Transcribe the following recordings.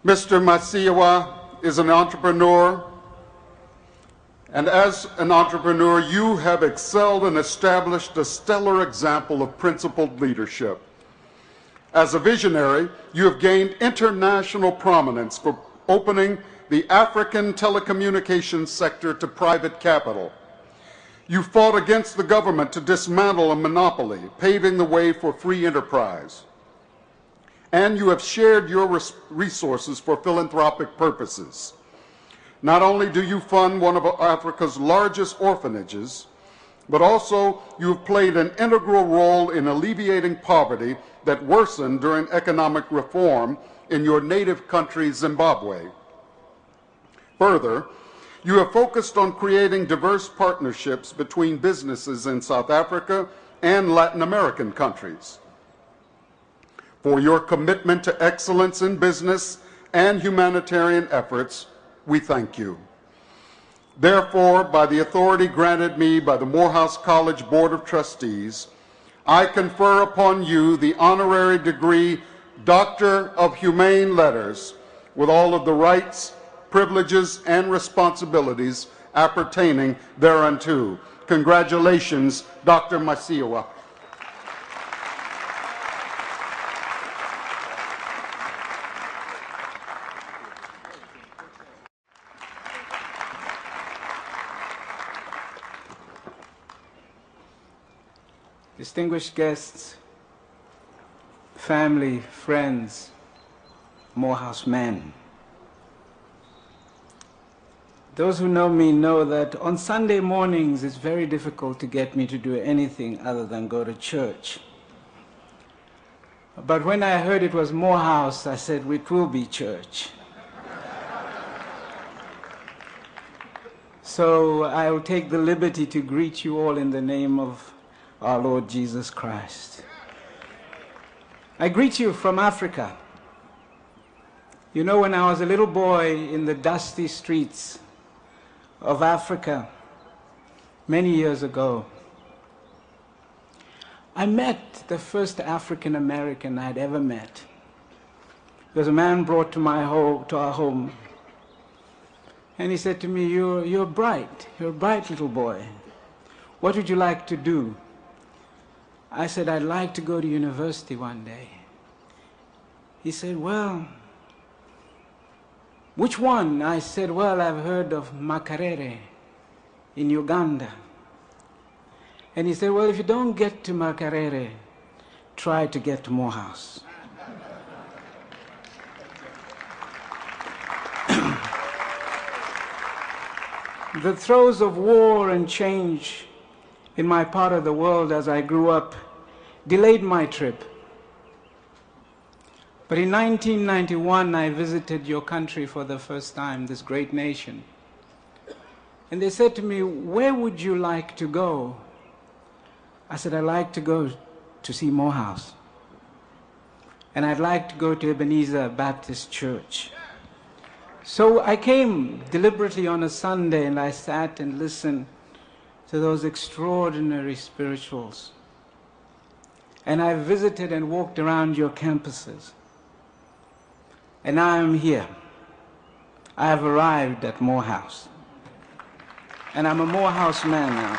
Mr. Masiyiwa is an entrepreneur, and as an entrepreneur, you have excelled and established a stellar example of principled leadership. As a visionary, you have gained international prominence for opening the African telecommunications sector to private capital. You fought against the government to dismantle a monopoly, paving the way for free enterprise. And you have shared your resources for philanthropic purposes. Not only do you fund one of Africa's largest orphanages, but also you have played an integral role in alleviating poverty that worsened during economic reform in your native country, Zimbabwe. Further, you have focused on creating diverse partnerships between businesses in South Africa and Latin American countries. For your commitment to excellence in business and humanitarian efforts, we thank you. Therefore, by the authority granted me by the Morehouse College Board of Trustees, I confer upon you the honorary degree Doctor of Humane Letters with all of the rights, privileges, and responsibilities appertaining thereunto. Congratulations, Dr. Masiyiwa. Distinguished guests, family, friends, Morehouse men. Those who know me know that on Sunday mornings it's very difficult to get me to do anything other than go to church. But when I heard it was Morehouse, I said, it will be church. So I will take the liberty to greet you all in the name of our Lord Jesus Christ. I greet you from Africa. You know, when I was a little boy in the dusty streets of Africa many years ago, I met the first African American I'd ever met. There was a man brought to our home, and he said to me, you're bright, you're a bright little boy. What would you like to do? I said, I'd like to go to university one day. He said, well, which one? I said, well, I've heard of Makerere in Uganda. And he said, well, if you don't get to Makerere, try to get to Morehouse. The throes of war and change in my part of the world as I grew up delayed my trip. But in 1991, I visited your country for the first time, this great nation. And they said to me, where would you like to go? I said, I'd like to go to see Morehouse. And I'd like to go to Ebenezer Baptist Church. So I came deliberately on a Sunday and I sat and listened to those extraordinary spirituals. And I visited and walked around your campuses. And now I'm here. I have arrived at Morehouse. And I'm a Morehouse man now.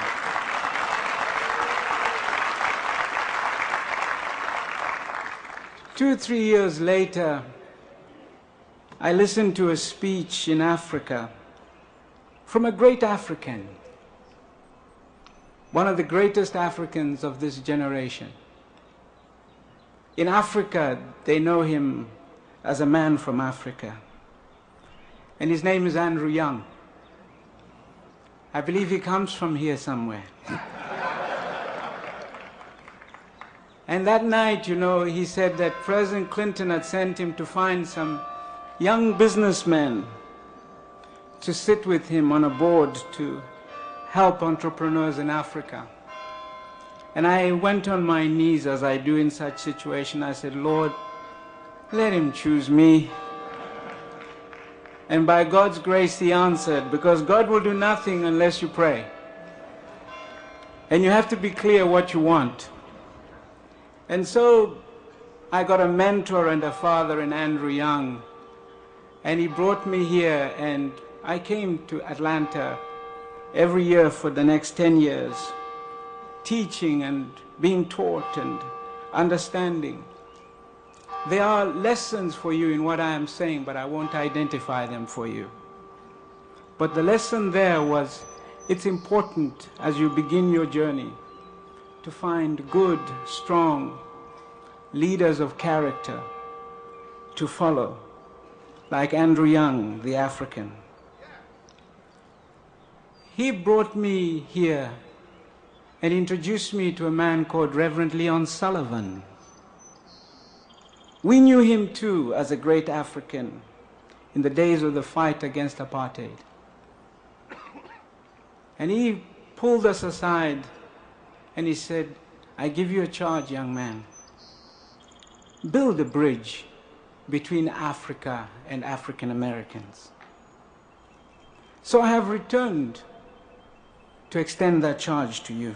Two or 3 years later, I listened to a speech in Africa from a great African, one of the greatest Africans of this generation. In Africa, they know him as a man from Africa. And his name is Andrew Young. I believe he comes from here somewhere. And that night, you know, he said that President Clinton had sent him to find some young businessmen to sit with him on a board to help entrepreneurs in Africa. And I went on my knees, as I do in such situations. I said, Lord, let him choose me. And by God's grace, he answered, because God will do nothing unless you pray. And you have to be clear what you want. And so I got a mentor and a father in Andrew Young. And he brought me here, and I came to Atlanta every year for the next 10 years, teaching and being taught and understanding. There are lessons for you in what I am saying, but I won't identify them for you. But the lesson there was, it's important as you begin your journey to find good, strong leaders of character to follow, like Andrew Young, the African. He brought me here and introduced me to a man called Reverend Leon Sullivan. We knew him too as a great African in the days of the fight against apartheid. And he pulled us aside and he said, I give you a charge, young man. Build a bridge between Africa and African Americans. So I have returned to extend that charge to you.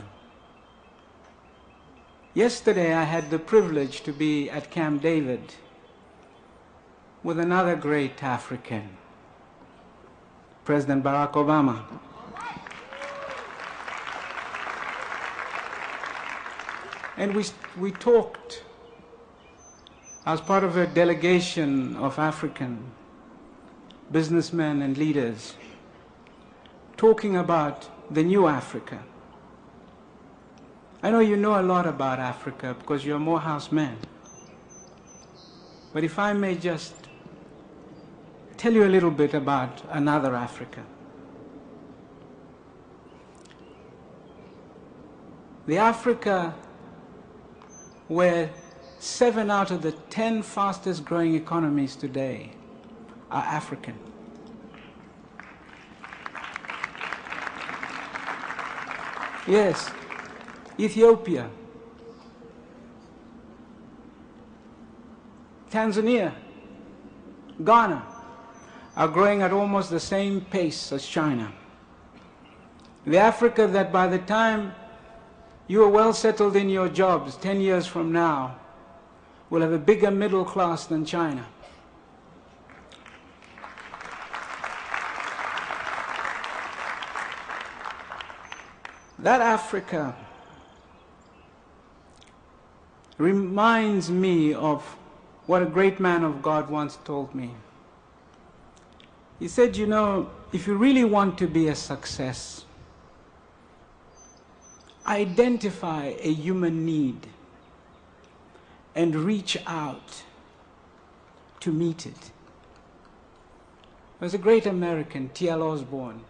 Yesterday I had the privilege to be at Camp David with another great African, President Barack Obama. And we talked as part of a delegation of African businessmen and leaders, talking about the new Africa. I know you know a lot about Africa because you're Morehouse men. But if I may just tell you a little bit about another Africa. The Africa where 7 out of the 10 fastest growing economies today are African. Yes, Ethiopia, Tanzania, Ghana are growing at almost the same pace as China. The Africa that by the time you are well settled in your jobs 10 years from now will have a bigger middle class than China. That Africa reminds me of what a great man of God once told me. He said, you know, if you really want to be a success, identify a human need and reach out to meet it. There's a great American, T.L. Osborne,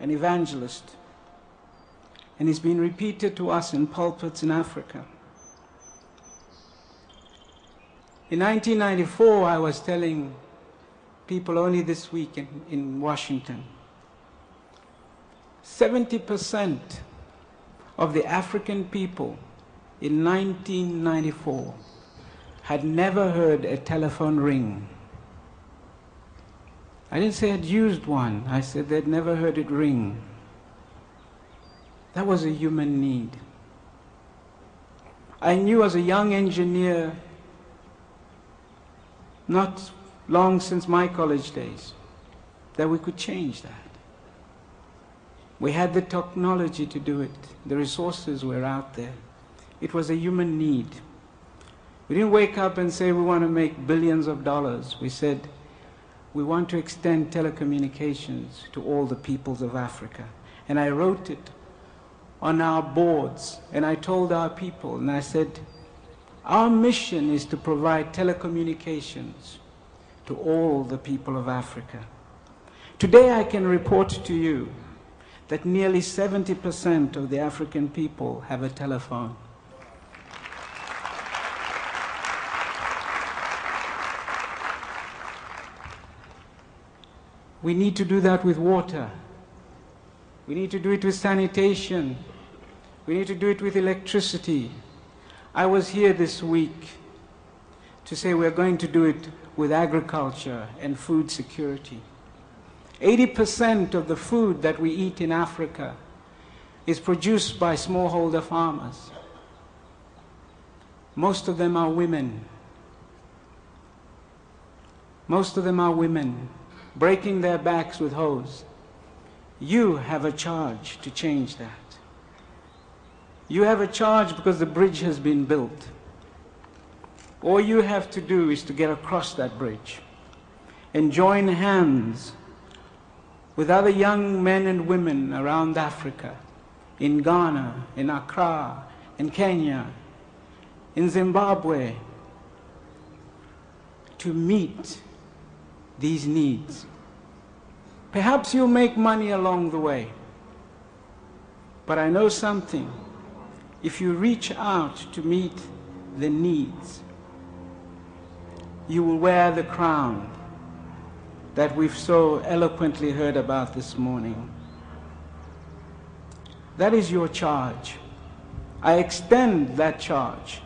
an evangelist, and it's been repeated to us in pulpits in Africa. In 1994, I was telling people only this week in Washington, 70% of the African people in 1994 had never heard a telephone ring. I didn't say I'd used one. I said they'd never heard it ring. That was a human need. I knew as a young engineer, not long since my college days, that we could change that. We had the technology to do it. The resources were out there. It was a human need. We didn't wake up and say we want to make billions of dollars. We said we want to extend telecommunications to all the peoples of Africa. And I wrote it on our boards, and I told our people, and I said, our mission is to provide telecommunications to all the people of Africa. Today I can report to you that nearly 70% of the African people have a telephone. We need to do that with water. We need to do it with sanitation. We need to do it with electricity. I was here this week to say we're going to do it with agriculture and food security. 80% of the food that we eat in Africa is produced by smallholder farmers. Most of them are women. Most of them are women. breaking their backs with hoes. You have a charge to change that. You have a charge because the bridge has been built. All you have to do is to get across that bridge and join hands with other young men and women around Africa, in Ghana, in Accra, in Kenya, in Zimbabwe, to meet these needs. Perhaps you'll make money along the way, but I know something. If you reach out to meet the needs, you will wear the crown that we've so eloquently heard about this morning. That is your charge. I extend that charge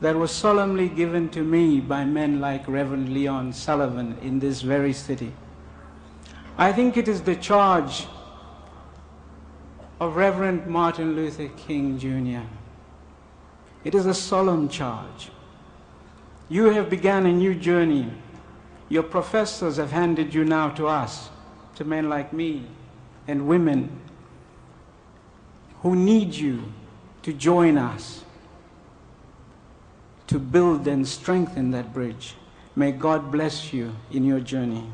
that was solemnly given to me by men like Reverend Leon Sullivan in this very city. I think it is the charge of Reverend Martin Luther King Jr. It is a solemn charge. You have begun a new journey. Your professors have handed you now to us, to men like me and women who need you to join us to build and strengthen that bridge. May God bless you in your journey.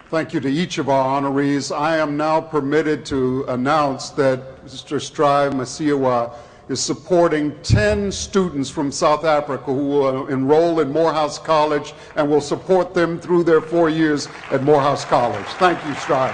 Thank you to each of our honorees. I am now permitted to announce that Mr. Strive Masiyiwa is supporting 10 students from South Africa who will enroll in Morehouse College and will support them through their 4 years at Morehouse College. Thank you, Strive.